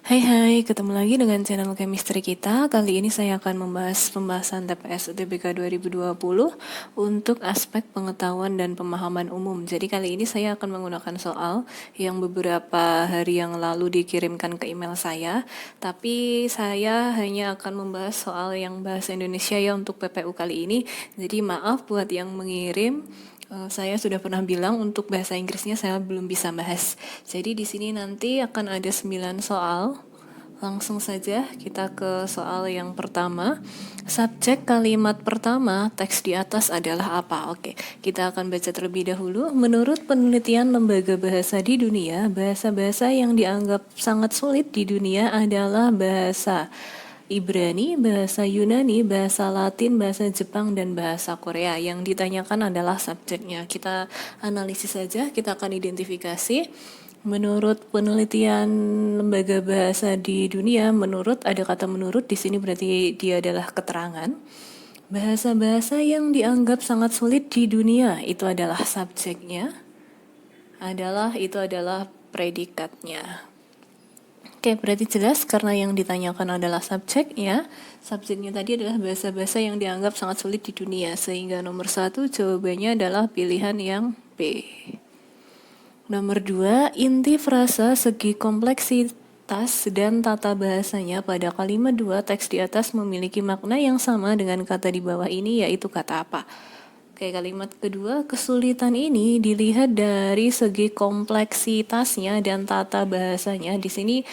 Hai, ketemu lagi dengan channel Chemistry kita. Kali ini saya akan membahas pembahasan TPS UTBK 2020 untuk aspek pengetahuan dan pemahaman umum. Jadi kali ini saya akan menggunakan soal yang beberapa hari yang lalu dikirimkan ke email saya, tapi saya hanya akan membahas soal yang bahasa Indonesia ya untuk PPU kali ini. Jadi maaf buat yang mengirim. Saya sudah pernah bilang untuk bahasa Inggrisnya saya belum bisa bahas. Jadi di sini nanti akan ada 9 soal. Langsung saja kita ke soal yang pertama. Subjek kalimat pertama teks di atas adalah apa? Oke, kita akan baca terlebih dahulu. Menurut penelitian lembaga bahasa di dunia, bahasa-bahasa yang dianggap sangat sulit di dunia adalah bahasa Ibrani, bahasa Yunani, bahasa Latin, bahasa Jepang, dan bahasa Korea. Yang ditanyakan adalah subjeknya. Kita analisis saja, kita akan identifikasi. Menurut penelitian lembaga bahasa di dunia, menurut ada kata menurut di sini berarti dia adalah keterangan. Bahasa-bahasa yang dianggap sangat sulit di dunia itu adalah subjeknya, itu adalah predikatnya. Oke, berarti jelas karena yang ditanyakan adalah subjeknya. Subjeknya tadi adalah bahasa-bahasa yang dianggap sangat sulit di dunia, sehingga nomor 1 jawabannya adalah pilihan yang B. Nomor 2, inti frasa segi kompleksitas dan tata bahasanya pada kalimat 2 teks di atas memiliki makna yang sama dengan kata di bawah ini, yaitu kata apa? Oke, kalimat kedua, kesulitan ini dilihat dari segi kompleksitasnya dan tata bahasanya. Di sini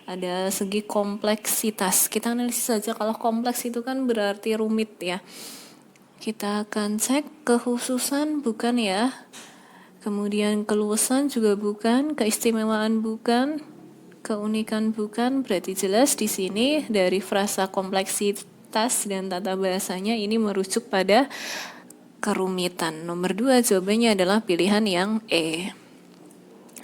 ada segi kompleksitas. Kita analisis saja, kalau kompleks itu kan berarti rumit ya. Kita akan cek kekhususan bukan ya. Kemudian keluasan juga bukan, keistimewaan bukan, keunikan bukan. Berarti jelas di sini dari frasa kompleksitas dan tata bahasanya ini merujuk pada kerumitan. Nomor 2 jawabannya adalah pilihan yang E.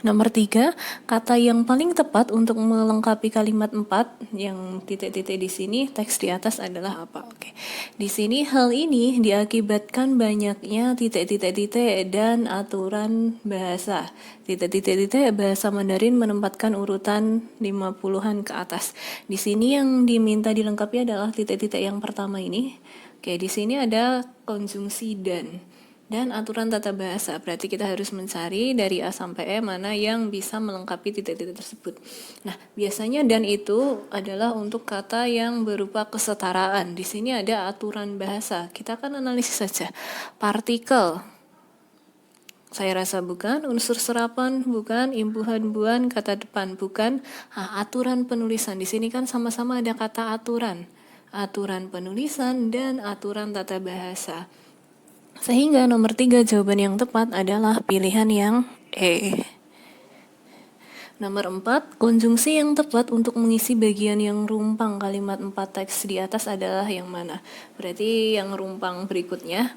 Nomor 3, kata yang paling tepat untuk melengkapi kalimat 4 yang titik-titik di sini, teks di atas adalah apa? Oke. Di sini hal ini diakibatkan banyaknya titik-titik dan aturan bahasa. Titik-titik bahasa Mandarin menempatkan urutan 50-an ke atas. Di sini yang diminta dilengkapi adalah titik-titik yang pertama ini. Oke, di sini ada konjungsi dan aturan tata bahasa. Berarti kita harus mencari dari A sampai E mana yang bisa melengkapi titik-titik tersebut. Nah, biasanya dan itu adalah untuk kata yang berupa kesetaraan. Di sini ada aturan bahasa. Kita akan analisis saja. Partikel, saya rasa bukan. Unsur serapan bukan. Imbuhan buan, kata depan bukan. Aturan penulisan. Di sini kan sama-sama ada kata aturan. Aturan penulisan dan aturan tata bahasa. Sehingga nomor 3 jawaban yang tepat adalah pilihan yang E. Nomor 4, konjungsi yang tepat untuk mengisi bagian yang rumpang kalimat 4 teks di atas adalah yang mana? Berarti yang rumpang berikutnya.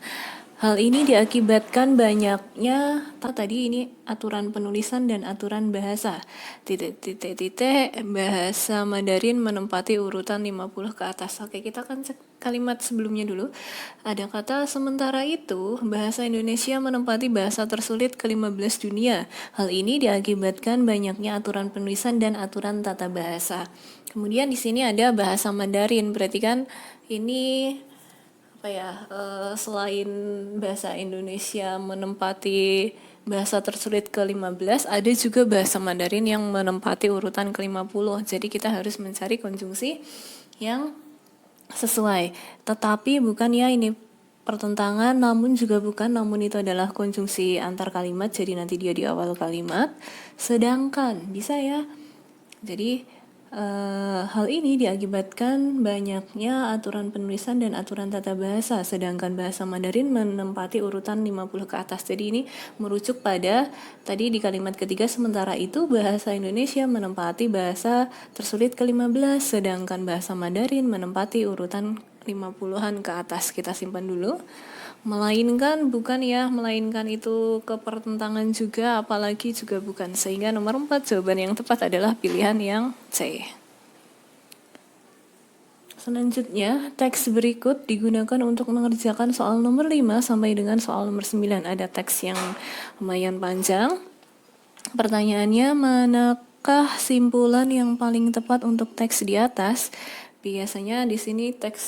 Hal ini diakibatkan banyaknya, tadi ini aturan penulisan dan aturan bahasa. Titik-titik bahasa Mandarin menempati urutan 50 ke atas. Oke, kita akan cek kalimat sebelumnya dulu. Ada kata sementara itu, bahasa Indonesia menempati bahasa tersulit ke-15 dunia. Hal ini diakibatkan banyaknya aturan penulisan dan aturan tata bahasa. Kemudian di sini ada bahasa Mandarin, berarti kan ini selain bahasa Indonesia menempati bahasa tersulit ke-15, ada juga bahasa Mandarin yang menempati urutan ke-50. Jadi kita harus mencari konjungsi yang sesuai. Tetapi bukan ya ini pertentangan, namun juga bukan, namun itu adalah konjungsi antar kalimat, jadi nanti dia di awal kalimat. Sedangkan, bisa ya. Jadi hal ini diakibatkan banyaknya aturan penulisan dan aturan tata bahasa, sedangkan bahasa Mandarin menempati urutan 50 ke atas. Jadi ini merujuk pada tadi di kalimat ketiga, sementara itu bahasa Indonesia menempati bahasa tersulit ke-15, sedangkan bahasa Mandarin menempati urutan 50-an ke atas. Kita simpan dulu. Melainkan bukan ya, melainkan itu kepertentangan juga, apalagi juga bukan. Sehingga nomor 4 jawaban yang tepat adalah pilihan yang C. Selanjutnya, teks berikut digunakan untuk mengerjakan soal nomor 5 sampai dengan soal nomor 9. Ada teks yang lumayan panjang. Pertanyaannya, apakah simpulan yang paling tepat untuk teks di atas? Biasanya di sini teks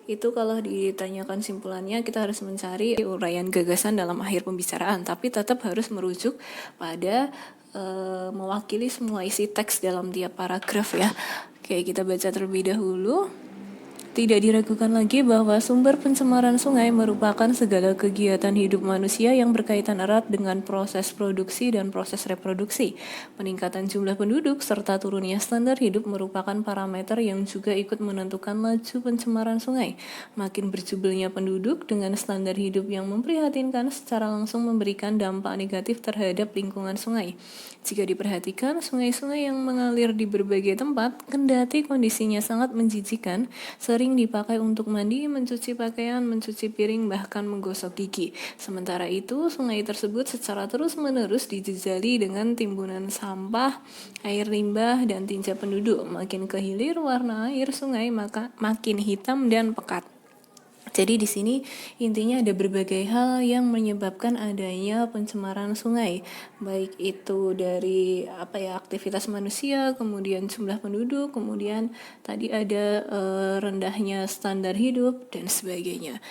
itu kalau ditanyakan simpulannya kita harus mencari uraian gagasan dalam akhir pembicaraan, tapi tetap harus merujuk pada mewakili semua isi teks dalam tiap paragraf ya. Oke, kita baca terlebih dahulu. Tidak diragukan lagi bahwa sumber pencemaran sungai merupakan segala kegiatan hidup manusia yang berkaitan erat dengan proses produksi dan proses reproduksi. Peningkatan jumlah penduduk serta turunnya standar hidup merupakan parameter yang juga ikut menentukan laju pencemaran sungai. Makin berjumlahnya penduduk dengan standar hidup yang memprihatinkan secara langsung memberikan dampak negatif terhadap lingkungan sungai. Jika diperhatikan, sungai-sungai yang mengalir di berbagai tempat, kendati kondisinya sangat menjijikan, sering dipakai untuk mandi, mencuci pakaian, mencuci piring, bahkan menggosok gigi. Sementara itu, sungai tersebut secara terus-menerus dijejali dengan timbunan sampah, air limbah, dan tinja penduduk. Makin ke hilir, warna air sungai makin hitam dan pekat. Jadi di sini intinya ada berbagai hal yang menyebabkan adanya pencemaran sungai, baik itu dari aktivitas manusia, kemudian jumlah penduduk, kemudian tadi ada rendahnya standar hidup dan sebagainya.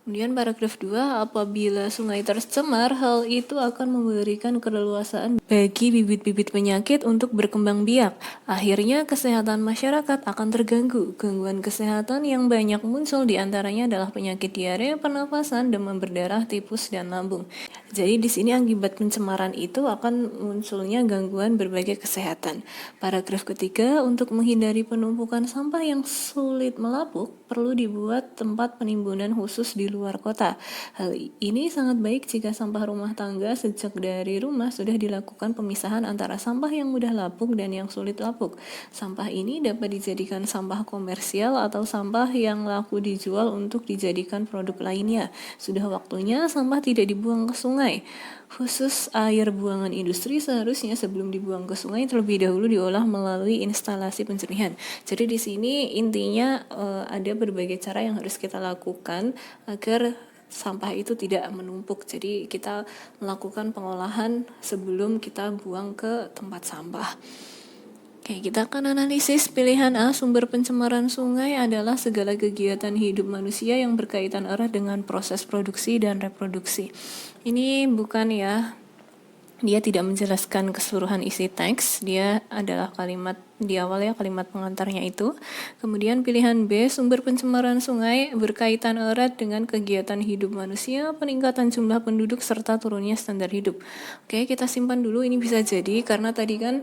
Kemudian paragraf 2, apabila sungai tercemar, hal itu akan memberikan keleluasaan bagi bibit-bibit penyakit untuk berkembang biak. Akhirnya kesehatan masyarakat akan terganggu. Gangguan kesehatan yang banyak muncul diantaranya adalah penyakit diare, pernafasan, demam berdarah, tipus, dan lambung. Jadi di sini akibat pencemaran itu akan munculnya gangguan berbagai kesehatan. Paragraf ketiga, untuk menghindari penumpukan sampah yang sulit melapuk, perlu dibuat tempat penimbunan khusus di luar kota. Hal ini sangat baik jika sampah rumah tangga sejak dari rumah sudah dilakukan pemisahan antara sampah yang mudah lapuk dan yang sulit lapuk. Sampah ini dapat dijadikan sampah komersial atau sampah yang laku dijual untuk dijadikan produk lainnya. Sudah waktunya sampah tidak dibuang ke sungai. Khusus air buangan industri seharusnya sebelum dibuang ke sungai terlebih dahulu diolah melalui instalasi penjernihan. Jadi di sini intinya ada berbagai cara yang harus kita lakukan agar sampah itu tidak menumpuk. Jadi kita melakukan pengolahan sebelum kita buang ke tempat sampah. Oke, kita akan analisis pilihan A. Sumber pencemaran sungai adalah segala kegiatan hidup manusia yang berkaitan erat dengan proses produksi dan reproduksi. Ini bukan dia tidak menjelaskan keseluruhan isi teks, dia adalah kalimat di awal kalimat pengantarnya itu. Kemudian pilihan B, sumber pencemaran sungai berkaitan erat dengan kegiatan hidup manusia, peningkatan jumlah penduduk, serta turunnya standar hidup. Oke, kita simpan dulu, ini bisa jadi karena tadi kan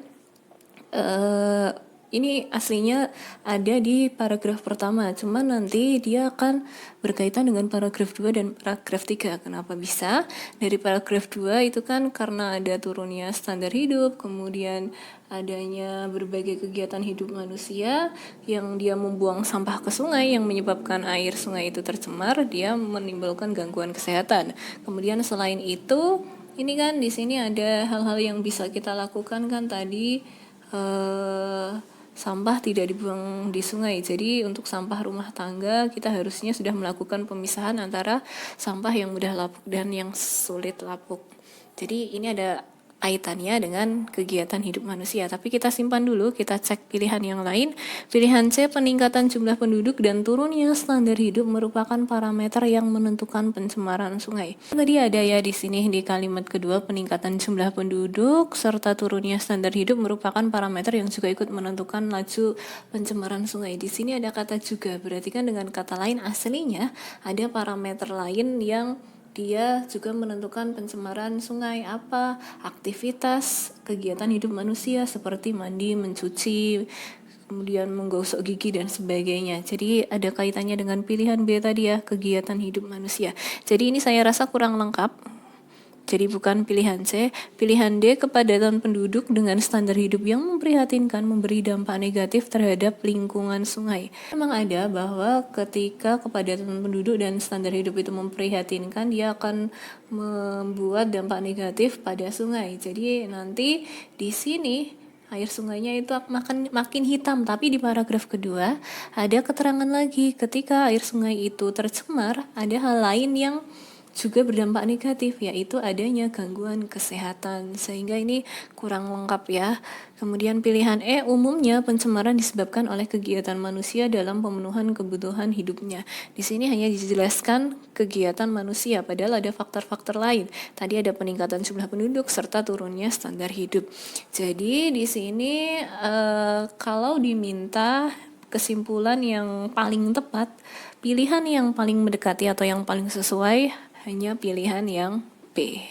ini aslinya ada di paragraf pertama, cuman nanti dia akan berkaitan dengan paragraf 2 dan paragraf 3. Kenapa bisa? Dari paragraf 2 itu kan karena ada turunnya standar hidup, kemudian adanya berbagai kegiatan hidup manusia yang dia membuang sampah ke sungai yang menyebabkan air sungai itu tercemar, dia menimbulkan gangguan kesehatan. Kemudian selain itu, ini kan di sini ada hal-hal yang bisa kita lakukan kan tadi, sampah tidak dibuang di sungai. Jadi untuk sampah rumah tangga kita harusnya sudah melakukan pemisahan antara sampah yang mudah lapuk dan yang sulit lapuk. Jadi ini ada kaitannya dengan kegiatan hidup manusia. Tapi kita simpan dulu, kita cek pilihan yang lain. Pilihan C, peningkatan jumlah penduduk dan turunnya standar hidup merupakan parameter yang menentukan pencemaran sungai. Tadi ada di sini di kalimat kedua, peningkatan jumlah penduduk serta turunnya standar hidup merupakan parameter yang juga ikut menentukan laju pencemaran sungai. Di sini ada kata juga, berarti kan dengan kata lain aslinya ada parameter lain yang dia juga menentukan pencemaran sungai. Apa? Aktivitas kegiatan hidup manusia seperti mandi, mencuci, kemudian menggosok gigi dan sebagainya. Jadi ada kaitannya dengan pilihan B tadi kegiatan hidup manusia. Jadi ini saya rasa kurang lengkap. Jadi bukan pilihan C, pilihan D, kepadatan penduduk dengan standar hidup yang memprihatinkan memberi dampak negatif terhadap lingkungan sungai. Memang ada bahwa ketika kepadatan penduduk dan standar hidup itu memprihatinkan, dia akan membuat dampak negatif pada sungai. Jadi nanti di sini air sungainya itu makin hitam, tapi di paragraf kedua ada keterangan lagi ketika air sungai itu tercemar, ada hal lain yang juga berdampak negatif, yaitu adanya gangguan kesehatan, sehingga ini kurang lengkap ya. Kemudian pilihan E, umumnya pencemaran disebabkan oleh kegiatan manusia dalam pemenuhan kebutuhan hidupnya. Di sini hanya dijelaskan kegiatan manusia, padahal ada faktor-faktor lain. Tadi ada peningkatan jumlah penduduk serta turunnya standar hidup. Jadi di sini kalau diminta kesimpulan yang paling tepat, pilihan yang paling mendekati atau yang paling sesuai hanya pilihan yang B.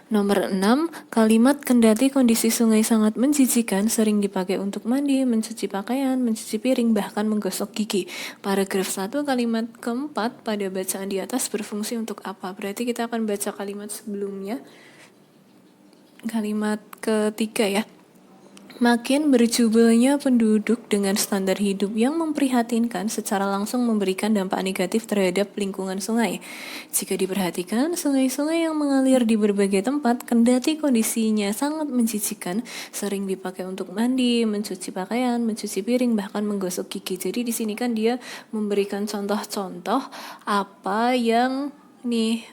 Nomor 6, kalimat kendati kondisi sungai sangat menjijikan sering dipakai untuk mandi, mencuci pakaian, mencuci piring, bahkan menggosok gigi. Paragraf 1 kalimat keempat pada bacaan di atas berfungsi untuk apa? Berarti kita akan baca kalimat sebelumnya. Kalimat ketiga ya. Makin berjubelnya penduduk dengan standar hidup yang memprihatinkan secara langsung memberikan dampak negatif terhadap lingkungan sungai. Jika diperhatikan, sungai-sungai yang mengalir di berbagai tempat, kendati kondisinya sangat menjijikan, sering dipakai untuk mandi, mencuci pakaian, mencuci piring, bahkan menggosok gigi. Jadi di sini kan dia memberikan contoh-contoh apa yang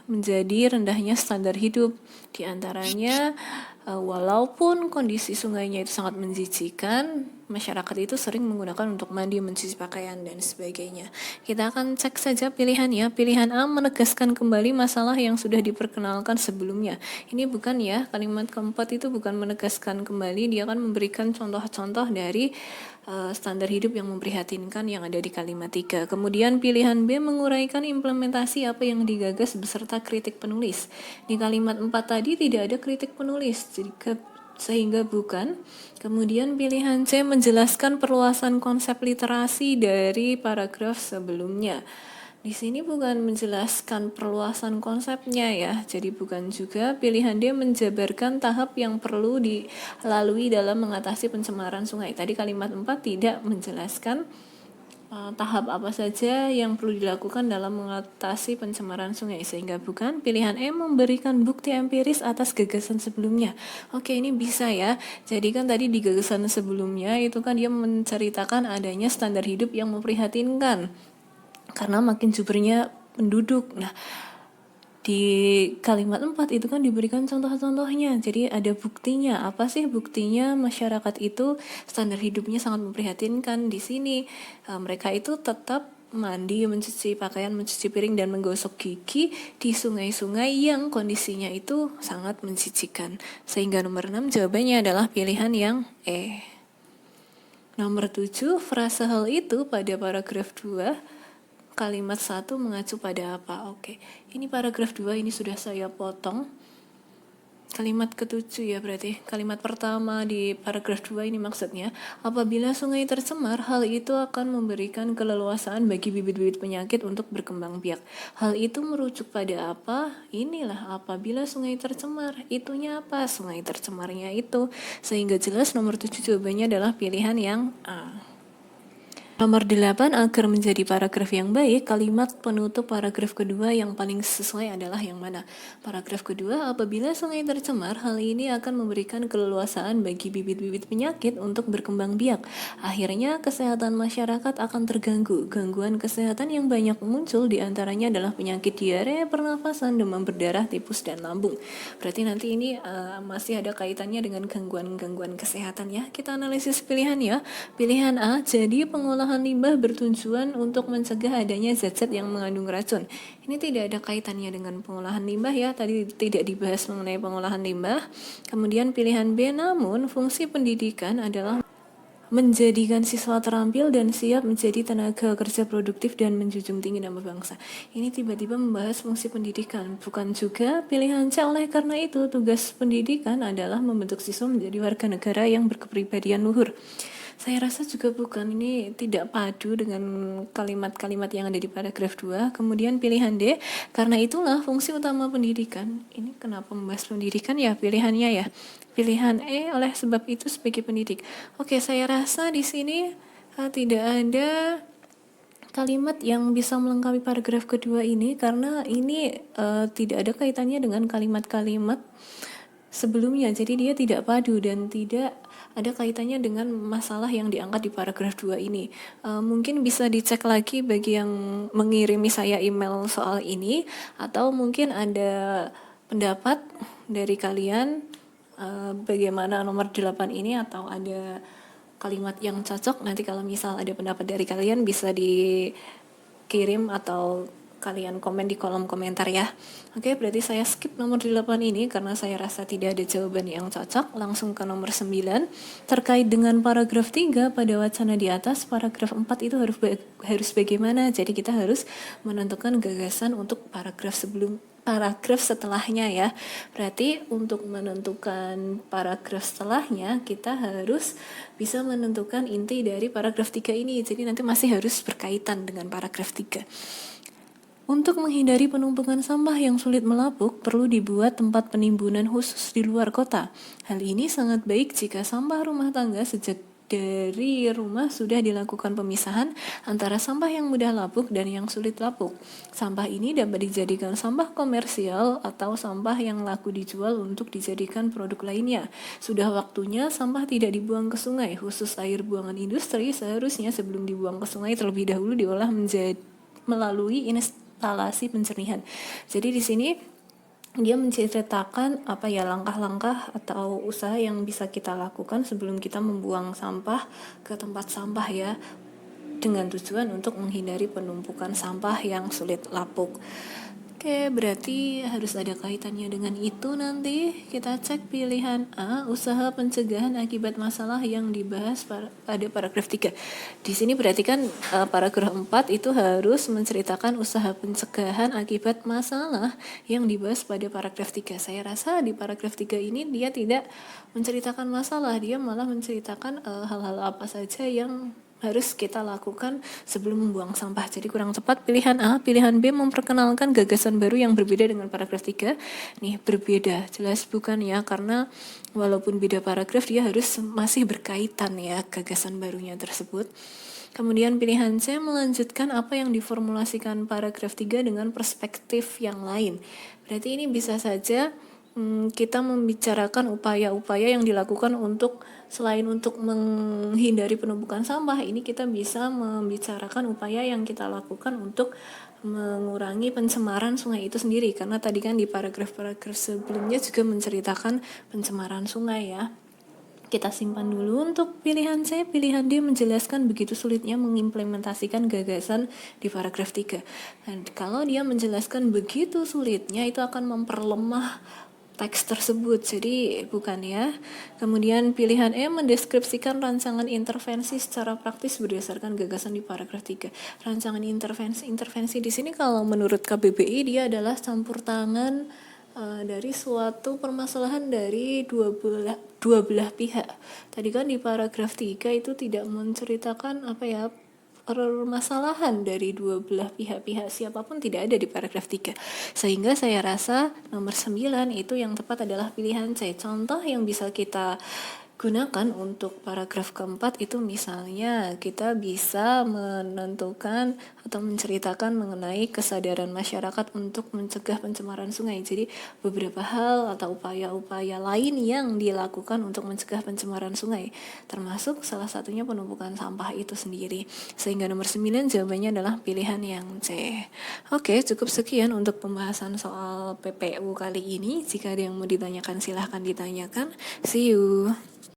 menjadi rendahnya standar hidup. Di antaranya walaupun kondisi sungainya itu sangat menjijikan, masyarakat itu sering menggunakan untuk mandi, mencuci pakaian, dan sebagainya. Kita akan cek saja pilihannya. Pilihan A menegaskan kembali masalah yang sudah diperkenalkan sebelumnya. Ini bukan ya, kalimat keempat itu bukan menegaskan kembali, dia akan memberikan contoh-contoh dari standar hidup yang memprihatinkan yang ada di kalimat 3. Kemudian pilihan B menguraikan implementasi apa yang digagas beserta kritik penulis. Di kalimat 4 tadi tidak ada kritik penulis, sehingga bukan. Kemudian pilihan C menjelaskan perluasan konsep literasi dari paragraf sebelumnya. Di sini bukan menjelaskan perluasan konsepnya ya, jadi bukan juga. Pilihan D menjabarkan tahap yang perlu dilalui dalam mengatasi pencemaran sungai. Tadi kalimat 4 tidak menjelaskan tahap apa saja yang perlu dilakukan dalam mengatasi pencemaran sungai, sehingga bukan. Pilihan E memberikan bukti empiris atas gagasan sebelumnya. Oke, ini bisa ya. Jadi kan tadi di gagasan sebelumnya itu kan dia menceritakan adanya standar hidup yang memprihatinkan karena makin jubernya penduduk. Nah, di kalimat 4 itu kan diberikan contoh-contohnya. Jadi ada buktinya. Apa sih buktinya masyarakat itu standar hidupnya sangat memprihatinkan? Di sini mereka itu tetap mandi, mencuci pakaian, mencuci piring, dan menggosok gigi di sungai-sungai yang kondisinya itu sangat menjijikan. Sehingga nomor 6 jawabannya adalah pilihan yang E. Nomor 7, frase hal itu pada paragraf 2 kalimat 1 mengacu pada apa? Oke, ini paragraf 2 ini sudah saya potong. Kalimat ke-7 ya berarti. Kalimat pertama di paragraf 2 ini maksudnya, apabila sungai tercemar, hal itu akan memberikan keleluasaan bagi bibit-bibit penyakit untuk berkembang biak. Hal itu merujuk pada apa? Inilah, apabila sungai tercemar. Itunya apa? Sungai tercemarnya itu. Sehingga jelas nomor 7 jawabannya adalah pilihan yang A. Nomor 8, agar menjadi paragraf yang baik, kalimat penutup paragraf kedua yang paling sesuai adalah yang mana? Paragraf kedua, apabila sungai tercemar, hal ini akan memberikan keleluasaan bagi bibit-bibit penyakit untuk berkembang biak. Akhirnya, kesehatan masyarakat akan terganggu. Gangguan kesehatan yang banyak muncul diantaranya adalah penyakit diare, pernafasan, demam berdarah, tipus, dan lambung. Berarti nanti ini masih ada kaitannya dengan gangguan-gangguan kesehatan ya. Kita analisis pilihan ya. Pilihan A, jadi pengolahan limbah bertujuan untuk mencegah adanya zat-zat yang mengandung racun. Ini tidak ada kaitannya dengan pengolahan limbah ya, tadi tidak dibahas mengenai pengolahan limbah. Kemudian pilihan B, namun fungsi pendidikan adalah menjadikan siswa terampil dan siap menjadi tenaga kerja produktif dan menjunjung tinggi nama bangsa. Ini tiba-tiba membahas fungsi pendidikan, bukan juga. Pilihan C, oleh karena itu tugas pendidikan adalah membentuk siswa menjadi warga negara yang berkepribadian luhur. Saya rasa juga bukan, ini tidak padu dengan kalimat-kalimat yang ada di paragraf 2. Kemudian pilihan D, karena itulah fungsi utama pendidikan. Ini kenapa membahas pendidikan ya pilihannya ya. Pilihan E, oleh sebab itu sebagai pendidik. Oke, saya rasa di sini tidak ada kalimat yang bisa melengkapi paragraf kedua ini karena ini tidak ada kaitannya dengan kalimat-kalimat sebelumnya. Jadi dia tidak padu dan tidak ada kaitannya dengan masalah yang diangkat di paragraf 2 ini. Mungkin bisa dicek lagi bagi yang mengirimi saya email soal ini, atau mungkin ada pendapat dari kalian bagaimana nomor 8 ini, atau ada kalimat yang cocok. Nanti kalau misal ada pendapat dari kalian bisa dikirim atau kalian komen di kolom komentar ya. Oke, berarti saya skip nomor 8 ini karena saya rasa tidak ada jawaban yang cocok. Langsung ke nomor 9. Terkait dengan paragraf 3 pada wacana di atas, paragraf 4 itu harus bagaimana? Jadi kita harus menentukan gagasan untuk paragraf setelahnya ya. Berarti untuk menentukan paragraf setelahnya kita harus bisa menentukan inti dari paragraf 3 ini. Jadi nanti masih harus berkaitan dengan paragraf 3. Untuk menghindari penumpukan sampah yang sulit melapuk, perlu dibuat tempat penimbunan khusus di luar kota. Hal ini sangat baik jika sampah rumah tangga sejak dari rumah sudah dilakukan pemisahan antara sampah yang mudah lapuk dan yang sulit lapuk. Sampah ini dapat dijadikan sampah komersial atau sampah yang laku dijual untuk dijadikan produk lainnya. Sudah waktunya sampah tidak dibuang ke sungai, khusus air buangan industri seharusnya sebelum dibuang ke sungai terlebih dahulu diolah melalui instalasi pencernihan. Jadi di sini dia menceritakan langkah-langkah atau usaha yang bisa kita lakukan sebelum kita membuang sampah ke tempat sampah ya, dengan tujuan untuk menghindari penumpukan sampah yang sulit lapuk. Oke, berarti harus ada kaitannya dengan itu. Nanti kita cek pilihan A, usaha pencegahan akibat masalah yang dibahas pada paragraf 3. Di sini berarti kan paragraf 4 itu harus menceritakan usaha pencegahan akibat masalah yang dibahas pada paragraf 3. Saya rasa di paragraf 3 ini dia tidak menceritakan masalah, dia malah menceritakan hal-hal apa saja yang harus kita lakukan sebelum membuang sampah. Jadi kurang tepat pilihan A. Pilihan B memperkenalkan gagasan baru yang berbeda dengan paragraf 3. Nih, berbeda. Jelas bukan ya, karena walaupun beda paragraf dia harus masih berkaitan ya gagasan barunya tersebut. Kemudian pilihan C melanjutkan apa yang diformulasikan paragraf 3 dengan perspektif yang lain. Berarti ini bisa saja kita membicarakan upaya-upaya yang dilakukan untuk selain untuk menghindari penumpukan sampah, ini kita bisa membicarakan upaya yang kita lakukan untuk mengurangi pencemaran sungai itu sendiri, karena tadi kan di paragraf-paragraf sebelumnya juga menceritakan pencemaran sungai ya. Kita simpan dulu untuk pilihan C. Pilihan D menjelaskan begitu sulitnya mengimplementasikan gagasan di paragraf 3. Dan kalau dia menjelaskan begitu sulitnya, itu akan memperlemah teks tersebut, jadi bukan ya. Kemudian pilihan E mendeskripsikan rancangan intervensi secara praktis berdasarkan gagasan di paragraf 3. Rancangan intervensi di sini kalau menurut KBBI dia adalah campur tangan dari suatu permasalahan dari dua belah pihak. Tadi kan di paragraf 3 itu tidak menceritakan permasalahan dari dua belah pihak siapapun tidak ada di paragraf 3. Sehingga saya rasa nomor 9 itu yang tepat adalah pilihan C. Contoh yang bisa kita gunakan untuk paragraf keempat itu misalnya kita bisa menentukan atau menceritakan mengenai kesadaran masyarakat untuk mencegah pencemaran sungai. Jadi beberapa hal atau upaya-upaya lain yang dilakukan untuk mencegah pencemaran sungai, termasuk salah satunya penumpukan sampah itu sendiri. Sehingga nomor 9 jawabannya adalah pilihan yang C. Oke, cukup sekian untuk pembahasan soal PPU kali ini. Jika ada yang mau ditanyakan silahkan ditanyakan. See you.